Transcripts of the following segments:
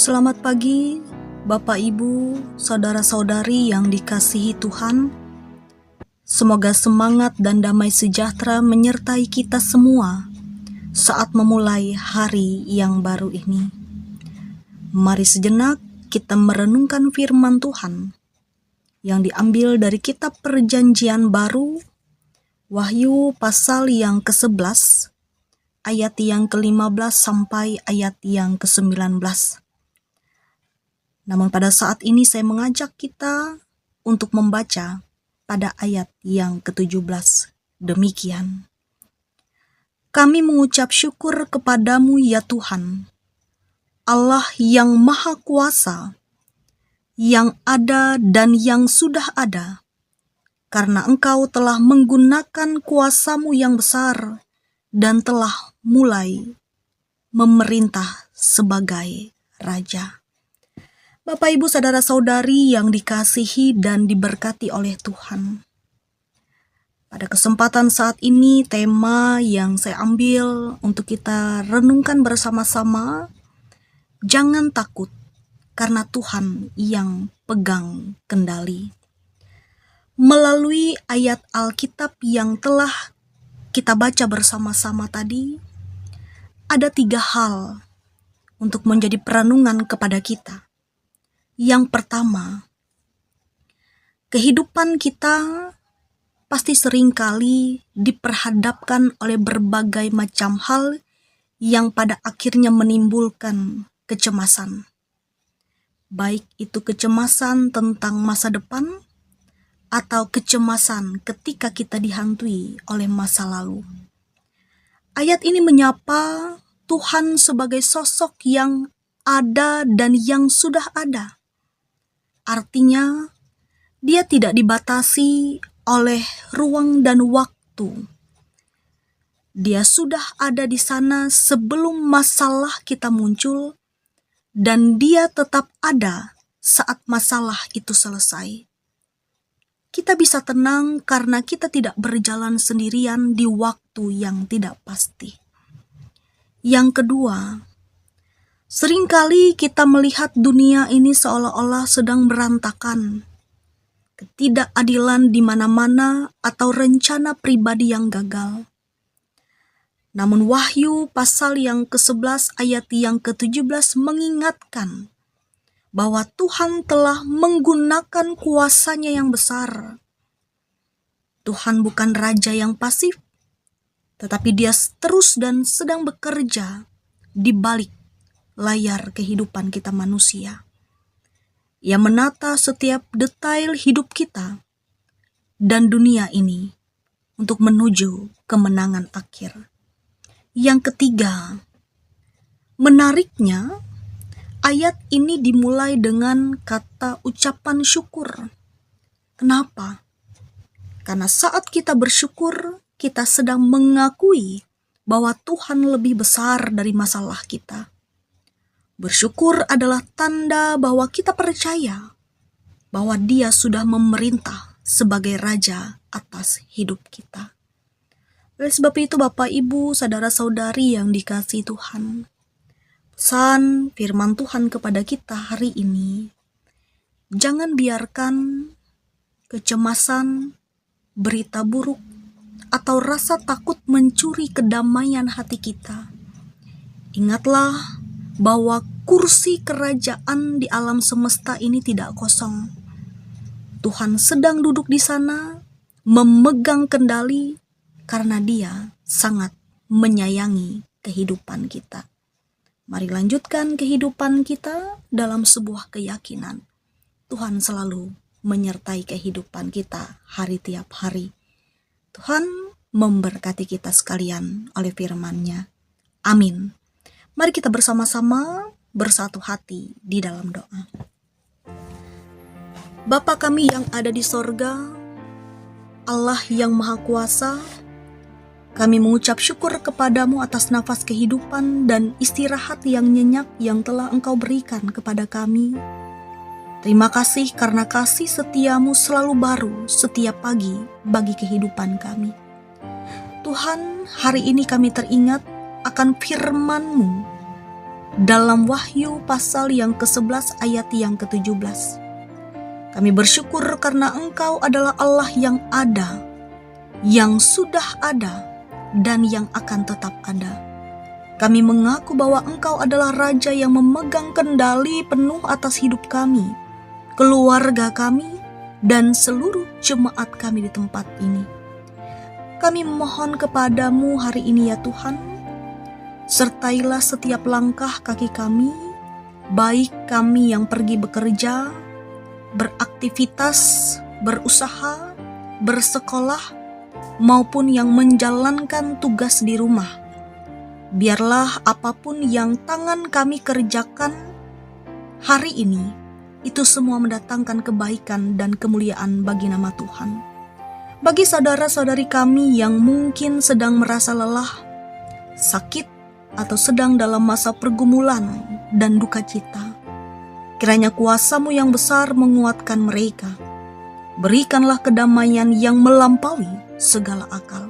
Selamat pagi, Bapak Ibu, saudara-saudari yang dikasihi Tuhan. Semoga semangat dan damai sejahtera menyertai kita semua saat memulai hari yang baru ini. Mari sejenak kita merenungkan firman Tuhan yang diambil dari kitab Perjanjian Baru, Wahyu pasal yang ke-11, ayat yang ke-15 sampai ayat yang ke-19. Namun pada saat ini saya mengajak kita untuk membaca pada ayat yang ke-17. Demikian. Kami mengucap syukur kepadamu ya Tuhan, Allah yang Maha Kuasa, yang ada dan yang sudah ada, karena Engkau telah menggunakan kuasa-Mu yang besar dan telah mulai memerintah sebagai Raja. Bapak, Ibu, saudara-saudari yang dikasihi dan diberkati oleh Tuhan. Pada kesempatan saat ini, tema yang saya ambil untuk kita renungkan bersama-sama, jangan takut karena Tuhan yang pegang kendali. Melalui ayat Alkitab yang telah kita baca bersama-sama tadi, ada 3 hal untuk menjadi perenungan kepada kita. Yang pertama, kehidupan kita pasti seringkali diperhadapkan oleh berbagai macam hal yang pada akhirnya menimbulkan kecemasan. Baik itu kecemasan tentang masa depan atau kecemasan ketika kita dihantui oleh masa lalu. Ayat ini menyapa Tuhan sebagai sosok yang ada dan yang sudah ada. Artinya, Dia tidak dibatasi oleh ruang dan waktu. Dia sudah ada di sana sebelum masalah kita muncul, dan Dia tetap ada saat masalah itu selesai. Kita bisa tenang karena kita tidak berjalan sendirian di waktu yang tidak pasti. Yang kedua, seringkali kita melihat dunia ini seolah-olah sedang berantakan. Ketidakadilan di mana-mana atau rencana pribadi yang gagal. Namun Wahyu pasal yang ke-11 ayat yang ke-17 mengingatkan bahwa Tuhan telah menggunakan kuasa-Nya yang besar. Tuhan bukan raja yang pasif, tetapi Dia terus dan sedang bekerja di balik layar kehidupan kita manusia. Ia menata setiap detail hidup kita dan dunia ini untuk menuju kemenangan akhir. Yang ketiga, menariknya ayat ini dimulai dengan kata ucapan syukur. Kenapa? Karena saat kita bersyukur, kita sedang mengakui bahwa Tuhan lebih besar dari masalah kita. Bersyukur adalah tanda bahwa kita percaya bahwa Dia sudah memerintah sebagai Raja atas hidup kita. Oleh sebab itu, Bapak, Ibu, saudara-saudari yang dikasihi Tuhan, pesan firman Tuhan kepada kita hari ini, jangan biarkan kecemasan, berita buruk, atau rasa takut mencuri kedamaian hati kita. Ingatlah bahwa kursi kerajaan di alam semesta ini tidak kosong. Tuhan sedang duduk di sana, memegang kendali, karena Dia sangat menyayangi kehidupan kita. Mari lanjutkan kehidupan kita dalam sebuah keyakinan. Tuhan selalu menyertai kehidupan kita hari tiap hari. Tuhan memberkati kita sekalian oleh firman-Nya. Amin. Mari kita bersama-sama bersatu hati di dalam doa. Bapa kami yang ada di sorga, Allah yang Maha Kuasa, kami mengucap syukur kepadamu atas nafas kehidupan dan istirahat yang nyenyak yang telah Engkau berikan kepada kami. Terima kasih karena kasih setiamu selalu baru setiap pagi bagi kehidupan kami. Tuhan, hari ini kami teringat akan firman-Mu dalam Wahyu pasal yang ke-11 ayat yang ke-17. Kami bersyukur karena Engkau adalah Allah yang ada, yang sudah ada, dan yang akan tetap ada. Kami mengaku bahwa Engkau adalah Raja yang memegang kendali penuh atas hidup kami, keluarga kami, dan seluruh jemaat kami di tempat ini. Kami memohon kepadamu hari ini ya Tuhan, sertailah setiap langkah kaki kami, baik kami yang pergi bekerja, beraktivitas, berusaha, bersekolah, maupun yang menjalankan tugas di rumah. Biarlah apapun yang tangan kami kerjakan hari ini, itu semua mendatangkan kebaikan dan kemuliaan bagi nama Tuhan. Bagi saudara-saudari kami yang mungkin sedang merasa lelah, sakit, atau sedang dalam masa pergumulan dan duka cita, kiranya kuasa-Mu yang besar menguatkan mereka. Berikanlah kedamaian yang melampaui segala akal.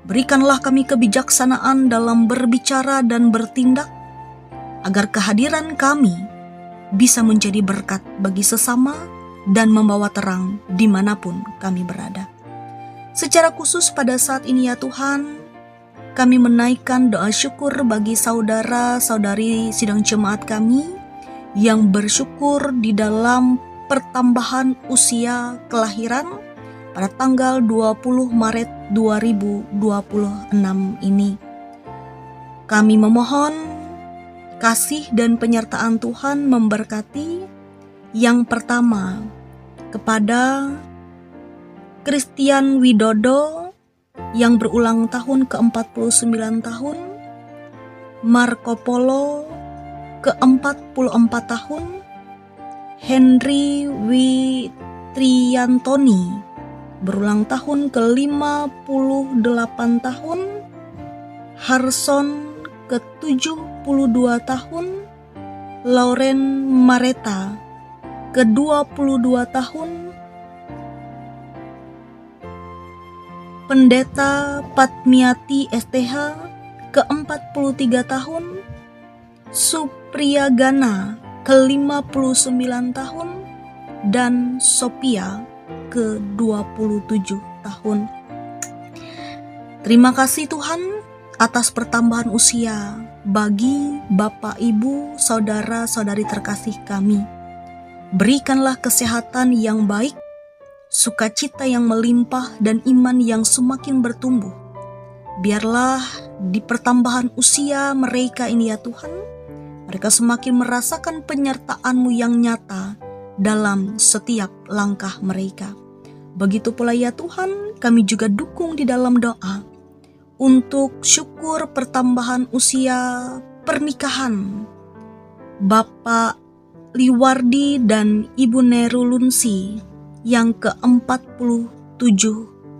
Berikanlah kami kebijaksanaan dalam berbicara dan bertindak, agar kehadiran kami bisa menjadi berkat bagi sesama dan membawa terang dimanapun kami berada. Secara khusus pada saat ini ya Tuhan, kami menaikkan doa syukur bagi saudara-saudari sidang jemaat kami yang bersyukur di dalam pertambahan usia kelahiran pada tanggal 20 Maret 2026 ini. Kami memohon kasih dan penyertaan Tuhan memberkati yang pertama kepada Christian Widodo yang berulang tahun ke-49 tahun, Marco Polo ke-44 tahun, Henry Witriantoni berulang tahun ke-58 tahun, Harson ke-72 tahun, Lauren Mareta ke-22 tahun, Pendeta Patmiati STH ke-43 tahun, Supriyagana ke-59 tahun, dan Sophia ke-27 tahun. Terima kasih Tuhan atas pertambahan usia bagi Bapak, Ibu, saudara-saudari terkasih kami. Berikanlah kesehatan yang baik, sukacita yang melimpah, dan iman yang semakin bertumbuh. Biarlah di pertambahan usia mereka ini ya Tuhan, mereka semakin merasakan penyertaan-Mu yang nyata dalam setiap langkah mereka. Begitu pula ya Tuhan, kami juga dukung di dalam doa untuk syukur pertambahan usia pernikahan Bapak Liwardi dan Ibu Nerulunsi yang ke-47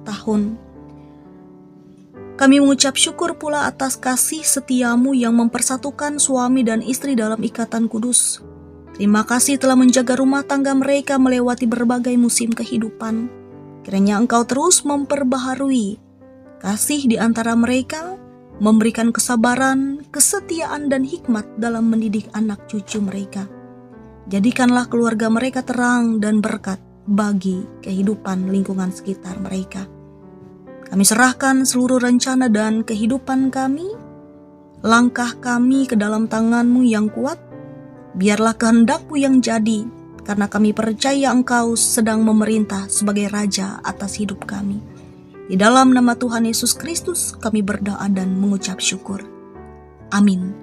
tahun. Kami mengucap syukur pula atas kasih setia-Mu yang mempersatukan suami dan istri dalam ikatan kudus. Terima kasih telah menjaga rumah tangga mereka melewati berbagai musim kehidupan. Kiranya Engkau terus memperbaharui kasih di antara mereka, memberikan kesabaran, kesetiaan, dan hikmat dalam mendidik anak cucu mereka. Jadikanlah keluarga mereka terang dan berkat bagi kehidupan lingkungan sekitar mereka. Kami serahkan seluruh rencana dan kehidupan kami, langkah kami ke dalam tangan-Mu yang kuat. Biarlah kehendak-Mu yang jadi, karena kami percaya Engkau sedang memerintah sebagai Raja atas hidup kami. Di dalam nama Tuhan Yesus Kristus kami berdoa dan mengucap syukur. Amin.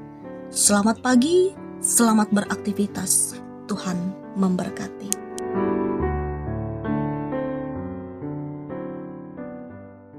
Selamat pagi, selamat beraktivitas. Tuhan memberkati.